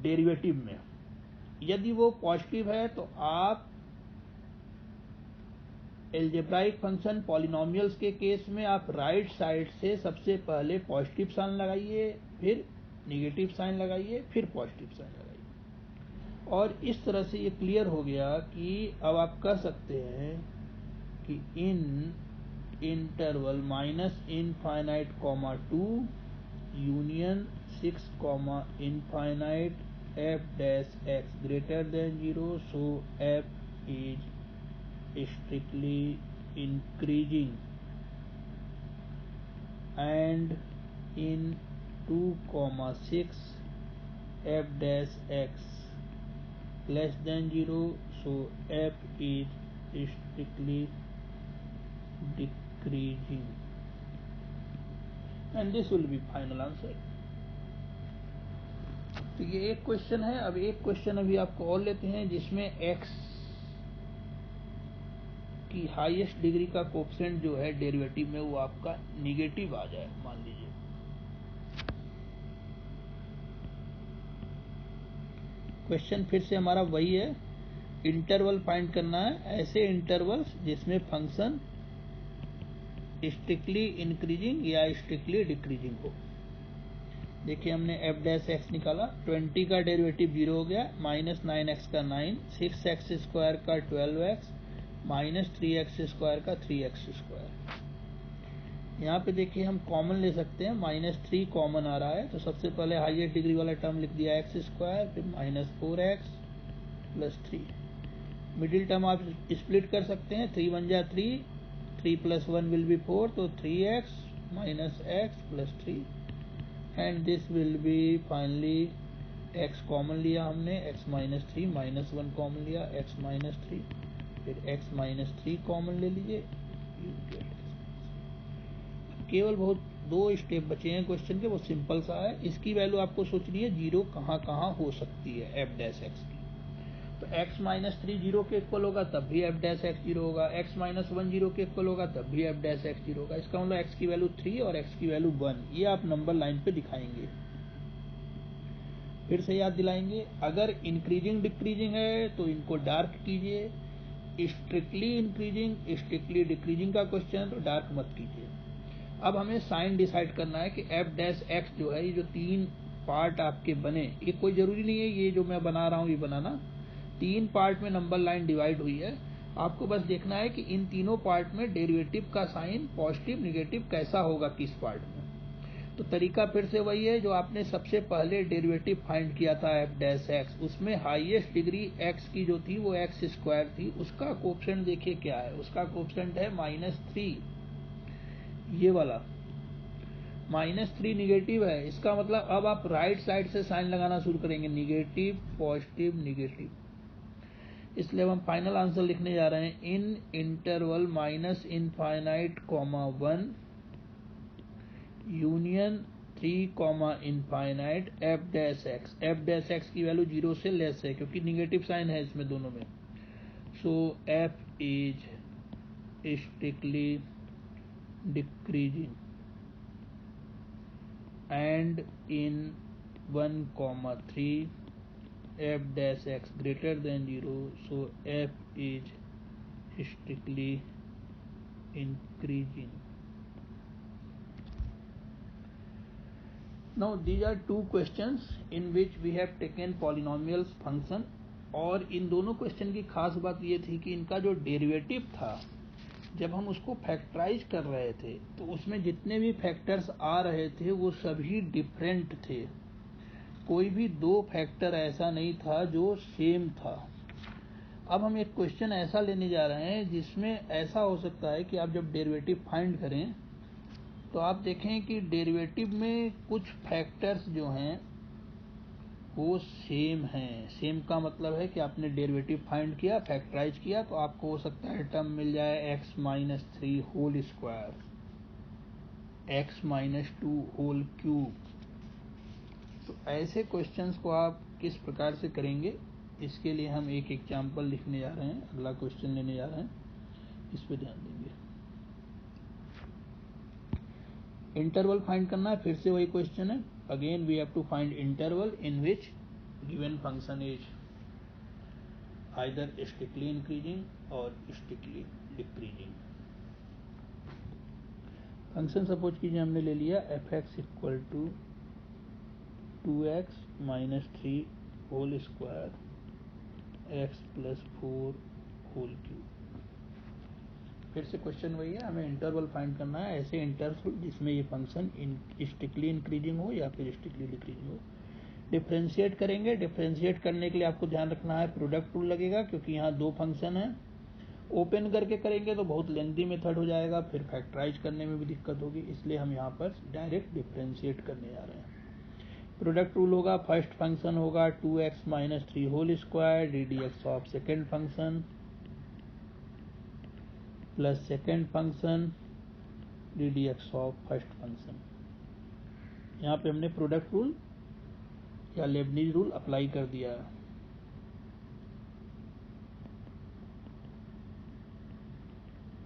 डेरिवेटिव में, यदि वो पॉजिटिव है तो आप एल्जेब्राइक फंक्शन पॉलिनोमियल्स के केस में आप राइट साइड से सबसे पहले पॉजिटिव साइन लगाइए, फिर निगेटिव साइन लगाइए, फिर पॉजिटिव साइन लगाइए। और इस तरह से ये क्लियर हो गया कि अब आप कह सकते हैं कि इन interval -infinite, 2 union 6, infinite F dash x greater than 0, so f is strictly increasing, and in 2,6 f dash x less than 0, so f is strictly decreasing। And this will be final answer. तो ये एक question है। अब एक question अभी आपको और लेते हैं जिसमें x की हाईएस्ट डिग्री का कोएफिशिएंट जो है डेरिवेटिव में वो आपका निगेटिव आ जाए, मान लीजिए। क्वेश्चन फिर से हमारा वही है, इंटरवल फाइंड करना है, ऐसे इंटरवल्स जिसमें फंक्शन स्ट्रिक्टली इंक्रीजिंग या स्ट्रिक्टली डिक्रीजिंग हो। देखिए हमने एफ डैश एक्स निकाला, 20 का डेरिवेटिव 0 हो गया, -9x का 9, 6x स्क्वायर का 12x, -3x² का 3x²। यहाँ पे देखिए हम कॉमन ले सकते हैं, -3 कॉमन आ रहा है, तो सबसे पहले हाईएस्ट डिग्री वाला टर्म लिख दिया x², फिर -4x + 3। मिडिल टर्म आप स्प्लिट कर सकते हैं, 3 1 जा 3, 3 + 1 विल बी 4, तो 3x - x + 3 and this will be finally x common लिया हमने, x - 3, -1 कॉमन लिया, x - 3, फिर x - 3 कॉमन ले लीजिए, केवल बहुत 2 स्टेप बचे हैं क्वेश्चन के, वो सिंपल सा है। इसकी वैल्यू आपको सोचनी है 0 कहाँ कहाँ हो सकती है एफ डैश एक्स की। तो x - 3 0 के इक्वल होगा तब भी एफ डैश एक्स 0 होगा, x - 1 0 के इक्वल होगा तब भी एफ डैश एक्स 0 होगा। इसका मतलब x की वैल्यू 3 और x की वैल्यू 1, ये आप नंबर लाइन पे दिखाएंगे। फिर से याद दिलाएंगे, अगर इंक्रीजिंग डिक्रीजिंग है तो इनको डार्क कीजिए, स्ट्रिक्टली इंक्रीजिंग स्ट्रिक्टली डिक्रीजिंग का क्वेश्चन है तो डार्क मत कीजिए। अब हमें साइन डिसाइड करना है कि एफ डैश एक्स जो है, ये जो 3 पार्ट आपके बने, ये कोई जरूरी नहीं है ये जो मैं बना रहा हूँ ये बनाना, 3 पार्ट में नंबर लाइन डिवाइड हुई है। आपको बस देखना है कि इन तीनों पार्ट में डेरिवेटिव का साइन पॉजिटिव निगेटिव कैसा होगा किस पार्ट में। तो तरीका फिर से वही है जो आपने सबसे पहले डेरिवेटिव फाइंड किया था एफ डैश एक्स, उसमें हाईएस्ट डिग्री एक्स की जो थी वो x² थी, उसका कोएफिशिएंट देखिए क्या है, उसका कोएफिशिएंट है -3, ये वाला -3 निगेटिव है। इसका मतलब अब आप राइट साइड से साइन लगाना शुरू करेंगे, निगेटिव पॉजिटिव निगेटिव। इसलिए हम फाइनल आंसर लिखने जा रहे हैं, इन interval -∞, 1 union 3, F dash x. F dash x की वैल्यू 0 से लेस है क्योंकि निगेटिव साइन है इसमें दोनों में। So f is strictly decreasing and in 1, 3 f dash x greater than 0, so f is strictly increasing. Now these are 2 questions in which we have taken polynomials function, और इन दोनों question की खास बात ये थी कि इनका जो डेरिवेटिव था जब हम उसको फैक्टराइज कर रहे थे तो उसमें जितने भी फैक्टर्स आ रहे थे वो सभी डिफरेंट थे, कोई भी 2 फैक्टर ऐसा नहीं था जो सेम था। अब हम एक क्वेश्चन ऐसा लेने जा रहे हैं जिसमें ऐसा हो सकता है कि आप जब डेरिवेटिव फाइंड करें तो आप देखें कि डेरिवेटिव में कुछ फैक्टर्स जो हैं वो सेम हैं। सेम का मतलब है कि आपने डेरिवेटिव फाइंड किया, फैक्टराइज किया, तो आपको हो सकता है टर्म मिल जाए x - 3 whole square, x - 2 whole cube. तो ऐसे क्वेश्चंस को आप किस प्रकार से करेंगे, इसके लिए हम एक एग्जांपल लिखने जा रहे हैं, अगला क्वेश्चन लेने जा रहे हैं, इस पे ध्यान देंगे। इंटरवल फाइंड करना है, फिर से वही क्वेश्चन है, again we have to find interval in which given function is either strictly increasing और स्ट्रिक्टली डिक्रीजिंग। फंक्शन सपोज कीजिए हमने ले लिया f(x) = 2x - 3 whole square x + 4 whole cube. फिर से क्वेश्चन वही है, हमें इंटरवल फाइंड करना है, ऐसे इंटरवल जिसमें ये फंक्शन स्ट्रिक्टली इंक्रीजिंग हो या फिर स्ट्रिक्टली डिक्रीजिंग हो। डिफ्रेंशिएट करेंगे, डिफ्रेंशिएट करने के लिए आपको ध्यान रखना है प्रोडक्ट रूल लगेगा क्योंकि यहाँ 2 फंक्शन हैं। ओपन करके करेंगे तो बहुत लेंथी मेथड हो जाएगा, फिर फैक्टराइज करने में भी दिक्कत होगी, इसलिए हम यहाँ पर डायरेक्ट डिफ्रेंशिएट करने जा रहे हैं। प्रोडक्ट रूल होगा, फर्स्ट फंक्शन होगा 2x - 3 whole square ddx of second function plus second function ddx of first function. यहाँ पे हमने प्रोडक्ट रूल या लेबनीज रूल अप्लाई कर दिया है।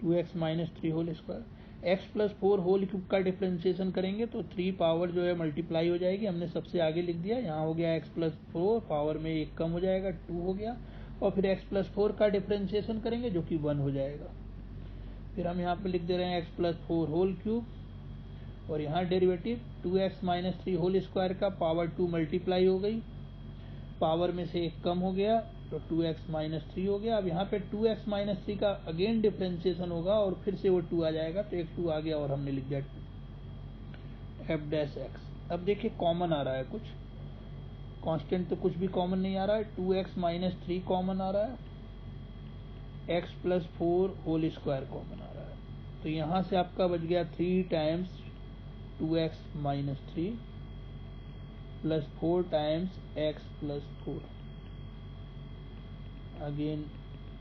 Two x minus three whole square, x plus four whole cube का differentiation करेंगे तो 3 पावर जो है मल्टीप्लाई हो जाएगी, हमने सबसे आगे लिख दिया। यहाँ हो गया एक्स प्लस फोर, पावर में 1 कम हो जाएगा 2 हो गया, और फिर एक्स प्लस फोर का डिफ्रेंसिएशन करेंगे जो कि 1 हो जाएगा। फिर हम यहाँ पे लिख दे रहे हैं x plus four whole cube, और यहाँ derivative 2x minus three whole square का पावर 2 मल्टीप्लाई हो गई, पावर में से 1 कम हो गया तो 2x माइनस थ्री हो गया। अब यहाँ पे 2x माइनस थ्री का अगेन डिफ्रेंसिएशन होगा और फिर से वो 2 आ जाएगा, तो एक 2 आ गया और हमने लिख दिया एफ डैश एक्स। अब देखिए कॉमन आ रहा है, कुछ कांस्टेंट तो कुछ भी कॉमन नहीं आ रहा है, 2x माइनस थ्री कॉमन आ रहा है, x plus four whole square common आ रहा है। तो यहाँ से आपका बच गया 3 times 2x minus three plus 4 times x plus four. Again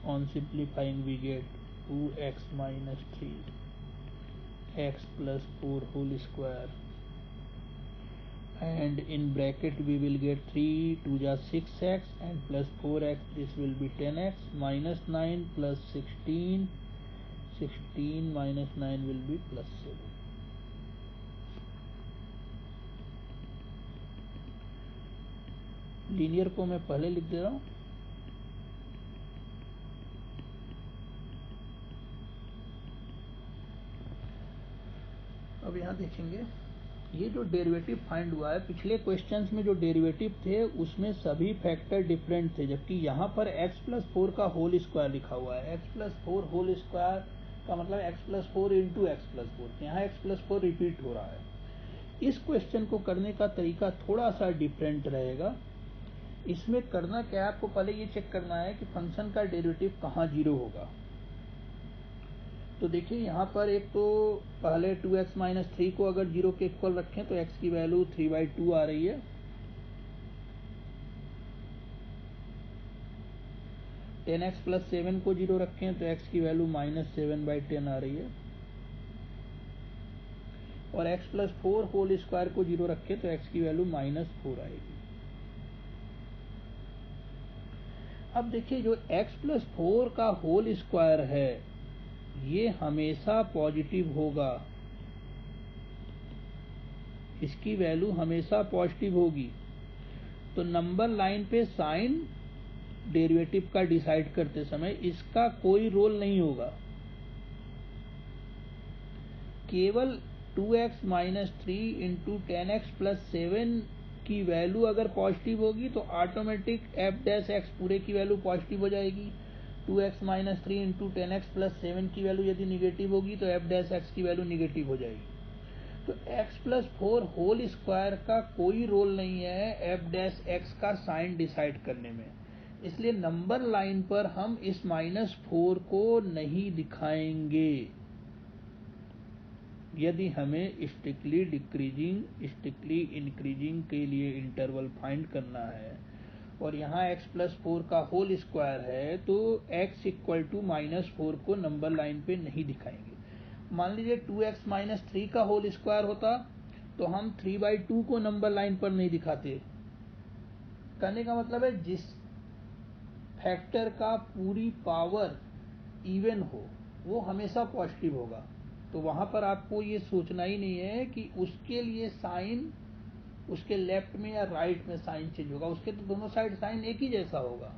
on simplifying we get 2x minus 3 x plus 4 whole square, and in bracket we will get 3 2 ja 6x and plus 4x, this will be 10x minus 9 plus 16, 16 minus 9 will be plus 7। Linear को मैं पहले लिख दे रहा हूँ। अब यहाँ देखेंगे ये जो डेरिवेटिव फाइंड हुआ है, पिछले क्वेश्चंस में जो डेरिवेटिव थे उसमें सभी फैक्टर डिफरेंट थे, जबकि यहाँ पर x प्लस फोर का होल स्क्वायर लिखा हुआ है। x plus four whole square का मतलब x plus four into x plus four, यहाँ x प्लस फोर रिपीट हो रहा है। इस क्वेश्चन को करने का तरीका थोड़ा सा डिफरेंट रहेगा। इसमें करना क्या है, आपको पहले ये चेक करना है कि फंक्शन का डेरिवेटिव कहाँ 0 होगा। तो देखिए यहाँ पर एक तो पहले 2x माइनस थ्री को अगर 0 के इक्वल रखें तो x की वैल्यू 3/2 आ रही है, टेन एक्स प्लस 7 को 0 रखें तो x की वैल्यू -7/10 आ रही है, और x plus four whole square को 0 रखें तो x की वैल्यू -4 आएगी। अब देखिए जो x प्लस फोर का होल स्क्वायर है ये हमेशा पॉजिटिव होगा, इसकी वैल्यू हमेशा पॉजिटिव होगी। तो नंबर लाइन पे साइन डेरिवेटिव का डिसाइड करते समय इसका कोई रोल नहीं होगा, केवल 2x minus three into 10x plus 7 की वैल्यू अगर पॉजिटिव होगी तो ऑटोमेटिक एफ डैश एक्स पूरे की वैल्यू पॉजिटिव हो जाएगी। 2x minus three into 10x plus 7 की वैल्यू यदि निगेटिव होगी तो एफ डैश एक्स की वैल्यू निगेटिव हो जाएगी। तो x plus four whole square का कोई रोल नहीं है एफ डैश एक्स का साइन डिसाइड करने में, इसलिए नंबर लाइन पर हम इस -4 को नहीं दिखाएंगे। यदि हमें स्ट्रिक्टली डिक्रीजिंग स्ट्रिक्टली इंक्रीजिंग के लिए इंटरवल फाइंड करना है और यहाँ x प्लस फोर का होल स्क्वायर है तो x इक्वल टू -4 को नंबर लाइन पे नहीं दिखाएंगे। मान लीजिए 2x माइनस थ्री का होल स्क्वायर होता तो हम 3/2 को नंबर लाइन पर नहीं दिखाते। कहने का मतलब है जिस फैक्टर का पूरी पावर इवन हो वो हमेशा पॉजिटिव होगा, तो वहां पर आपको ये सोचना ही नहीं है कि उसके लिए साइन उसके लेफ्ट में या राइट में साइन चेंज होगा, उसके तो दोनों साइड साइन एक ही जैसा होगा।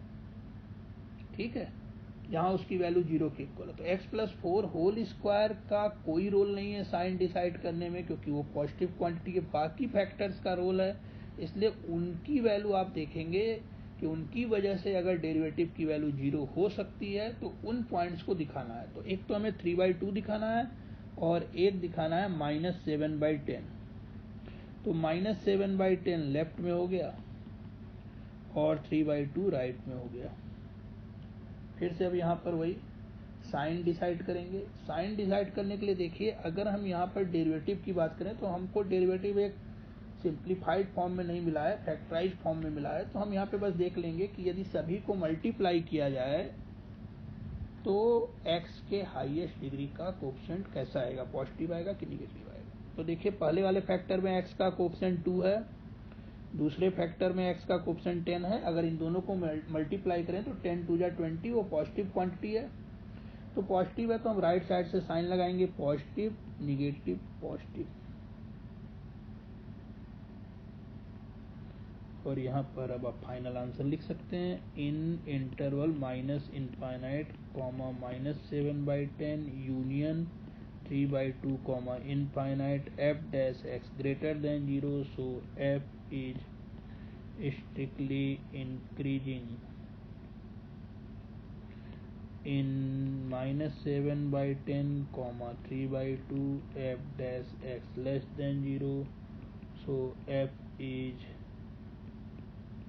ठीक है, यहाँ उसकी वैल्यू 0 के इक्वल है। तो x plus four whole square का कोई रोल नहीं है साइन डिसाइड करने में, क्योंकि वो पॉजिटिव क्वांटिटी के बाकी फैक्टर्स का रोल है, इसलिए उनकी वैल्यू आप देखेंगे कि उनकी वजह से अगर डेरिवेटिव की वैल्यू 0 हो सकती है तो उन पॉइंट्स को दिखाना है। तो एक तो हमें 3/2 दिखाना है और एक दिखाना है -7/10। तो -7/10 लेफ्ट में हो गया और 3/2 राइट में हो गया। फिर से अब यहाँ पर वही साइन डिसाइड करेंगे। साइन डिसाइड करने के लिए देखिए अगर हम यहाँ पर डेरिवेटिव की बात करें तो हमको डेरिवेटिव एक सिंप्लीफाइड फॉर्म में नहीं मिला है, फैक्टराइज फॉर्म में मिला है। तो हम यहाँ पे बस देख लेंगे कि यदि सभी को मल्टीप्लाई किया जाए तो x के हाईएस्ट डिग्री का कोएफिशिएंट कैसा आएगा, पॉजिटिव आएगा कि निगेटिव आएगा। तो देखिए पहले वाले फैक्टर में x का कोफिशिएंट 2 है, दूसरे फैक्टर में x का कोफिशिएंट 10 है। अगर इन दोनों को मल्टीप्लाई करें तो 10 2 जा 20, वो पॉजिटिव क्वांटिटी है। तो पॉजिटिव है तो हम राइट साइड से साइन लगाएंगे, पॉजिटिव निगेटिव पॉजिटिव, और यहाँ पर अब आप फाइनल आंसर लिख सकते हैं। इन interval -∞, -7/10 union 3/2, ∞, f dash x greater than 0, so f is strictly increasing। in -7/10, 3/2, f dash x less than 0, so f is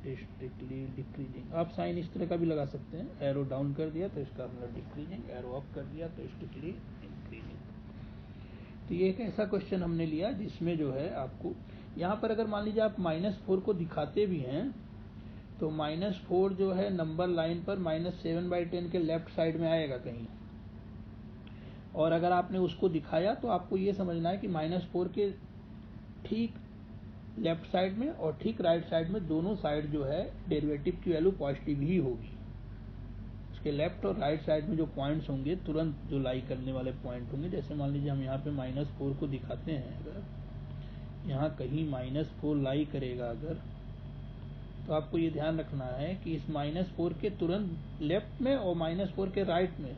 strictly decreasing. आप साइन इस तरह का भी लगा सकते हैं, एरो डाउन कर दिया तो इसका मतलब डिक्रीजिंग, एरो अप कर दिया तो स्ट्रिक्टली इंक्रीजिंग। तो ये एक ऐसा क्वेश्चन हमने लिया जिसमें जो है आपको यहाँ पर अगर मान लीजिए आप -4 को दिखाते भी हैं तो -4 जो है नंबर लाइन पर -7/10 के लेफ्ट साइड में आएगा कहीं, और अगर आपने उसको दिखाया तो आपको ये समझना है कि -4 के ठीक लेफ्ट साइड में और ठीक राइट साइड में दोनों साइड जो है डेरिवेटिव की वैल्यू पॉजिटिव ही होगी। उसके लेफ्ट और राइट साइड में जो पॉइंट्स होंगे तुरंत जो लाई करने वाले पॉइंट होंगे, जैसे मान लीजिए हम यहाँ पे -4 को दिखाते हैं, अगर यहाँ कहीं -4 लाई करेगा अगर, तो आपको ये ध्यान रखना है कि इस -4 के तुरंत लेफ्ट में और -4 के राइट में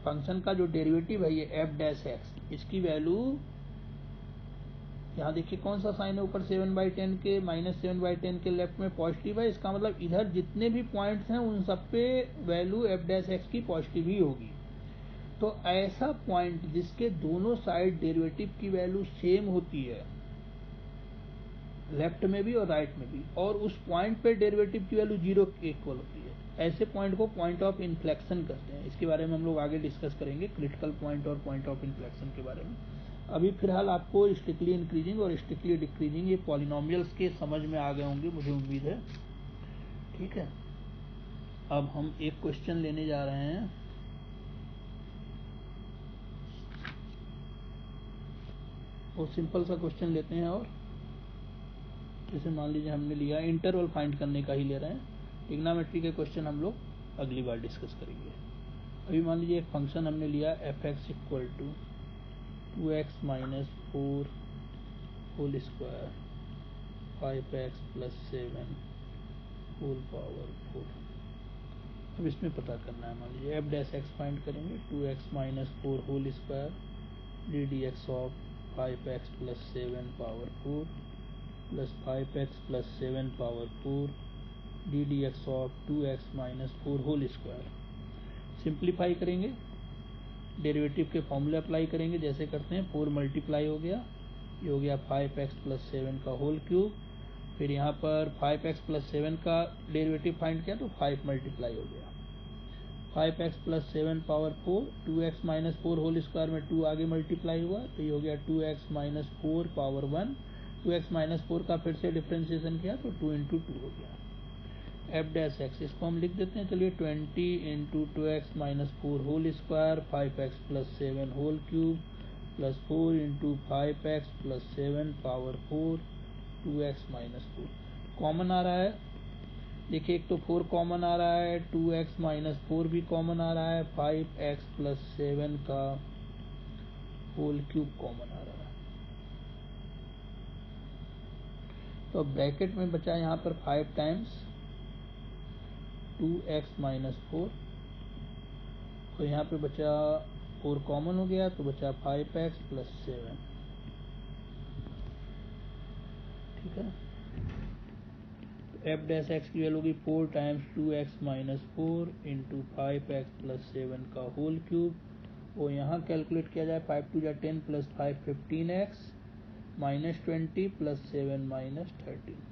फंक्शन का जो डेरिवेटिव है ये f डैश x, इसकी वैल्यू यहाँ देखिए कौन सा साइन है ऊपर 7/10 के, -7/10 के लेफ्ट में पॉजिटिव है। इसका मतलब इधर जितने भी पॉइंट्स हैं उन सब पे वैल्यू f डैश x की पॉजिटिव ही होगी। तो ऐसा पॉइंट जिसके दोनों साइड डेरिवेटिव की वैल्यू सेम होती है, लेफ्ट में भी और राइट में भी, और उस पॉइंट पे डेरिवेटिव की वैल्यू 0 के इक्वल होती है, ऐसे पॉइंट को पॉइंट ऑफ इन्फ्लेक्शन कहते हैं। इसके बारे में हम लोग आगे डिस्कस करेंगे, क्रिटिकल पॉइंट और पॉइंट ऑफ इन्फ्लेक्शन के बारे में। अभी फिलहाल आपको स्ट्रिक्टली इंक्रीजिंग और स्ट्रिक्टली डिक्रीजिंग ये पॉलिनोमियल्स के समझ में आ गए होंगे, मुझे उम्मीद है। ठीक है, अब हम एक क्वेश्चन लेने जा रहे हैं। वो सिंपल सा क्वेश्चन लेते हैं, और जैसे मान लीजिए हमने लिया इंटरवल फाइंड करने का ही ले रहे हैं। ट्रिग्नोमेट्री के क्वेश्चन हम लोग अगली बार डिस्कस करेंगे। अभी मान लीजिए एक फंक्शन हमने लिया f(x) equal to 2x - 4 whole square 5x + 7 whole power 4। अब इसमें पता करना है, मान लीजिए f डैश x फाइंड करेंगे, 2x - 4 whole square ddx of 5x + 7 power 4 plus 5x + 7 power 4 ddx of 2x - 4 whole square. Simplify करेंगे, डेरिवेटिव के फॉर्मूले अप्लाई करेंगे जैसे करते हैं। 4 मल्टीप्लाई हो गया, ये हो गया 5x + 7 का होल क्यूब। फिर यहाँ पर 5x + 7 का डेरिवेटिव फाइंड किया तो 5 मल्टीप्लाई हो गया, 5x + 7 power 4, 2x - 4 whole square में 2 आगे मल्टीप्लाई हुआ तो ये हो गया 2x - 4 पावर 1। 2x - 4 का फिर से डिफ्रेंशिएशन किया तो 2 × 2 हो गया। f डैश x, इसको हम लिख देते हैं, चलिए 20 × 2x - 4 whole square 5x + 7 whole cube plus 4 × 5x + 7 power 4 2x - 4। Common आ रहा है, देखिए एक तो 4 कॉमन आ रहा है, 2x - 4 भी कॉमन आ रहा है, 5x + 7 का होल क्यूब कॉमन आ रहा है। तो ब्रैकेट में बचा यहाँ पर 5 टाइम्स 2x - 4, तो यहाँ पे बचा 4 कॉमन हो गया तो बचा 5x + 7। ठीक है, तो f डैश x की वैल्यू होगी 4 टाइम्स 2x - 4 × 5x + 7 का होल क्यूब। वो यहाँ कैलकुलेट किया जाए, 5 × 2 = 10 + 5 15x -20 + 7 -13।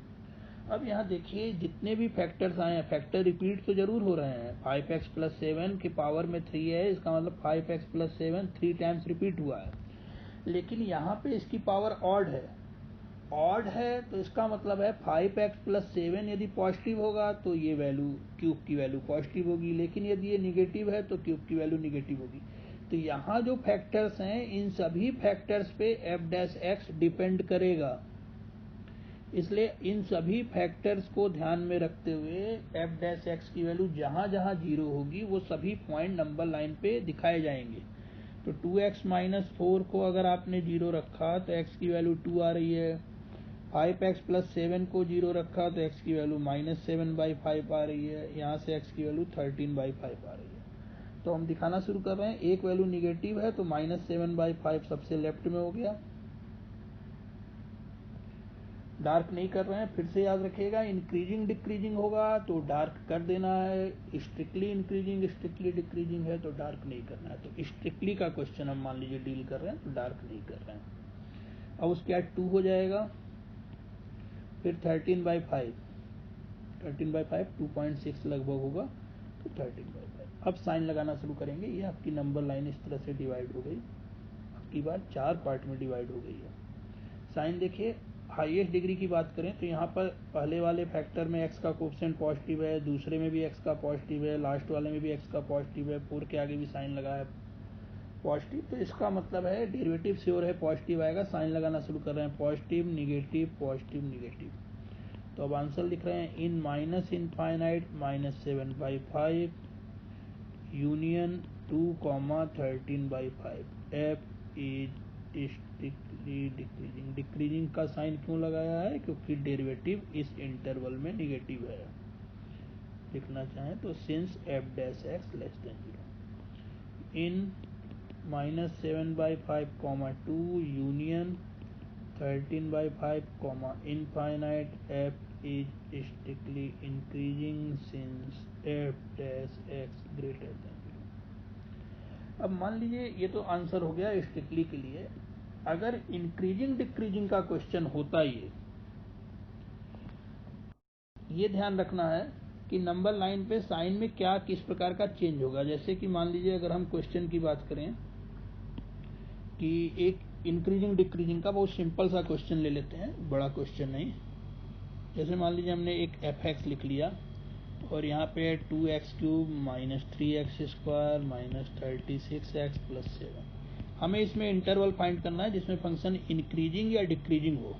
अब यहाँ देखिए जितने भी फैक्टर्स आए हैं, फैक्टर रिपीट तो जरूर हो रहे हैं। 5x + 7 के पावर में 3 है, इसका मतलब 5x + 7 3 टाइम्स रिपीट हुआ है। लेकिन यहाँ पे इसकी पावर ऑड है, ऑड है तो इसका मतलब है 5x + 7 यदि पॉजिटिव होगा तो ये वैल्यू क्यूब की वैल्यू पॉजिटिव होगी, लेकिन यदि ये निगेटिव है तो क्यूब की वैल्यू निगेटिव होगी। तो यहाँ जो फैक्टर्स हैं इन सभी फैक्टर्स पे एफ डैश एक्स डिपेंड करेगा, इसलिए इन सभी फैक्टर्स को ध्यान में रखते हुए एफ डैश एक्स की वैल्यू जहाँ जहाँ 0 होगी वो सभी पॉइंट नंबर लाइन पे दिखाए जाएंगे। तो 2x माइनस 4 को अगर आपने 0 रखा तो x की वैल्यू 2 आ रही है, 5x प्लस 7 को 0 रखा तो x की वैल्यू -7/5 आ रही है, यहाँ से x की वैल्यू 13/5 आ रही है। तो हम दिखाना शुरू कर रहे हैं, एक वैल्यू निगेटिव है तो -7/5 सबसे लेफ्ट में हो गया। डार्क नहीं कर रहे हैं, फिर से याद रखिएगा, इंक्रीजिंग डिक्रीजिंग होगा तो डार्क कर देना है, स्ट्रिक्टली इंक्रीजिंग स्ट्रिक्टली डिक्रीजिंग है तो डार्क नहीं करना है। तो स्ट्रिक्टली का क्वेश्चन हम मान लीजिए डील कर रहे हैं तो डार्क नहीं कर रहे हैं। अब उसके बाद 2 हो जाएगा, फिर 13/5 2.6 लगभग होगा तो 13/5। अब साइन लगाना शुरू करेंगे, ये आपकी नंबर लाइन इस तरह से डिवाइड हो गई, आपकी बार 4 पार्ट में डिवाइड हो गई है। साइन देखिए, हाईएस्ट डिग्री की बात करें तो यहाँ पर पहले वाले फैक्टर में x का कोएफिशिएंट पॉजिटिव है, दूसरे में भी x का पॉजिटिव है, लास्ट वाले में भी x का पॉजिटिव है, 4 के आगे भी साइन लगा है पॉजिटिव, तो इसका मतलब है डेरिवेटिव श्योर है पॉजिटिव आएगा। साइन लगाना शुरू कर रहे हैं, पॉजिटिव निगेटिव पॉजिटिव निगेटिव। तो अब आंसर लिख रहे हैं in minus infinite -7/5 union 2,13/5 f is strictly decreasing. Decreasing का साइन क्यों लगाया है? क्योंकि डेरिवेटिव इस इंटरवल में निगेटिव है। लिखना चाहें तो since f dash x less than 0 in -7/5, 2 union 13/5, infinite f is strictly increasing since f dash x greater than 0। अब मान लीजिए ये तो आंसर हो गया स्ट्रिक्टली के लिए। अगर इंक्रीजिंग डिक्रीजिंग का क्वेश्चन होता ये ध्यान रखना है कि नंबर लाइन पे साइन में क्या किस प्रकार का चेंज होगा। जैसे कि मान लीजिए अगर हम क्वेश्चन की बात करें कि एक इंक्रीजिंग डिक्रीजिंग का बहुत सिंपल सा क्वेश्चन ले लेते हैं, बड़ा क्वेश्चन नहीं। जैसे मान लीजिए हमने एक एफ एक्स लिख लिया और यहाँ पे 2x³ -3x² -36x + 7। हमें इसमें इंटरवल फाइंड करना है जिसमें फंक्शन इंक्रीजिंग या डिक्रीजिंग हो।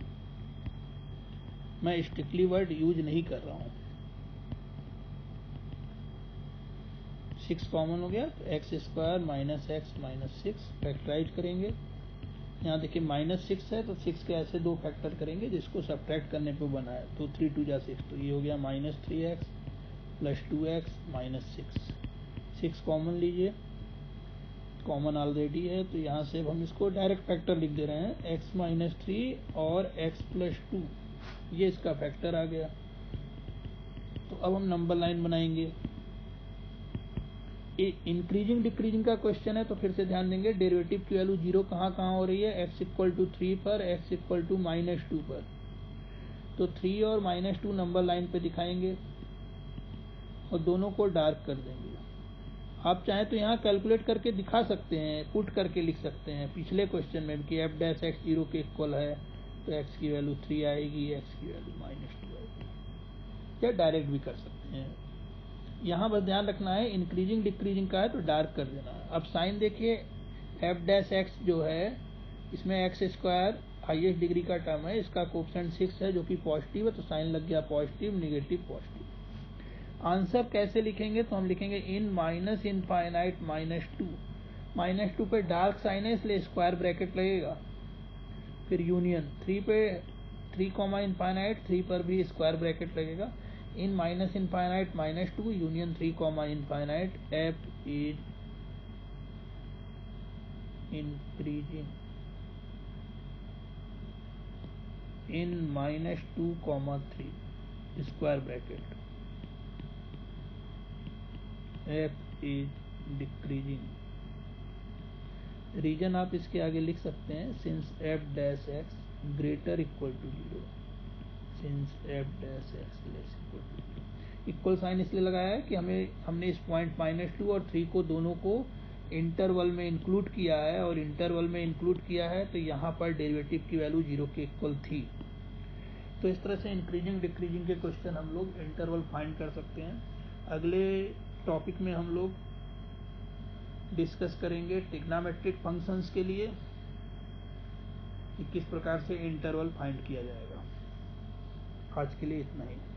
मैं स्ट्रिक्टली वर्ड यूज नहीं कर रहा हूँ। 6 कॉमन हो गया तो x² -x -6 फैक्टराइज करेंगे। यहाँ देखिए -6 है तो 6 के ऐसे 2 फैक्टर करेंगे जिसको सब्ट्रैक्ट करने पे बना है, तो 3 × 2 = 6, तो ये हो गया -3x + 2x -6। 6 कॉमन लीजिए, कॉमन ऑलरेडी है तो यहाँ से अब हम इसको डायरेक्ट फैक्टर लिख दे रहे हैं, x - 3 और x + 2, ये इसका फैक्टर आ गया। तो अब हम नंबर लाइन बनाएंगे। इंक्रीजिंग डिक्रीजिंग का क्वेश्चन है तो फिर से ध्यान देंगे डेरिवेटिव की वैल्यू 0 कहाँ हो रही है, x = 3 पर, x = -2 पर। तो 3 और -2 नंबर लाइन पे दिखाएंगे और दोनों को डार्क कर देंगे। आप चाहें तो यहाँ कैलकुलेट करके दिखा सकते हैं, पुट करके लिख सकते हैं पिछले क्वेश्चन में कि एफ डैश एक्स 0 के इक्वल है तो x की वैल्यू 3 आएगी, x की वैल्यू -2 आएगी, या डायरेक्ट भी कर सकते हैं। यहाँ बस ध्यान रखना है इंक्रीजिंग डिक्रीजिंग का है तो डार्क कर देना है। अब साइन देखिए, एफ डैश एक्स जो है इसमें x² हाईएस्ट डिग्री का टर्म है, इसका कोएफिशिएंट 6 है जो कि पॉजिटिव है, तो साइन लग गया पॉजिटिव निगेटिव पॉजिटिव। आंसर कैसे लिखेंगे तो हम लिखेंगे इन माइनस इनफाइनाइट -2 पे डार्क साइन है इसलिए स्क्वायर ब्रैकेट लगेगा, फिर यूनियन 3 पे 3, इनफाइनाइट 3 पर भी स्क्वायर ब्रैकेट लगेगा, in minus infinite -2 union 3, infinite f is increasing in -2, 3 square bracket f is decreasing. Reason आप इसके आगे लिख सकते हैं, since f dash x greater equal to 0, since f dash x less equal to 0। Equal sign इसलिए लगाया है कि हमने इस पॉइंट -2 और 3 को दोनों को इंटरवल में इंक्लूड किया है, और इंटरवल में इंक्लूड किया है तो यहाँ पर डेरिवेटिव की वैल्यू 0 के इक्वल थी। तो इस तरह से इंक्रीजिंग डिक्रीजिंग के क्वेश्चन हम लोग इंटरवल फाइंड कर सकते हैं। अगले टॉपिक में हम लोग डिस्कस करेंगे ट्रिग्नोमेट्रिक फंक्शंस के लिए कि किस प्रकार से इंटरवल फाइंड किया जाएगा। आज के लिए इतना ही।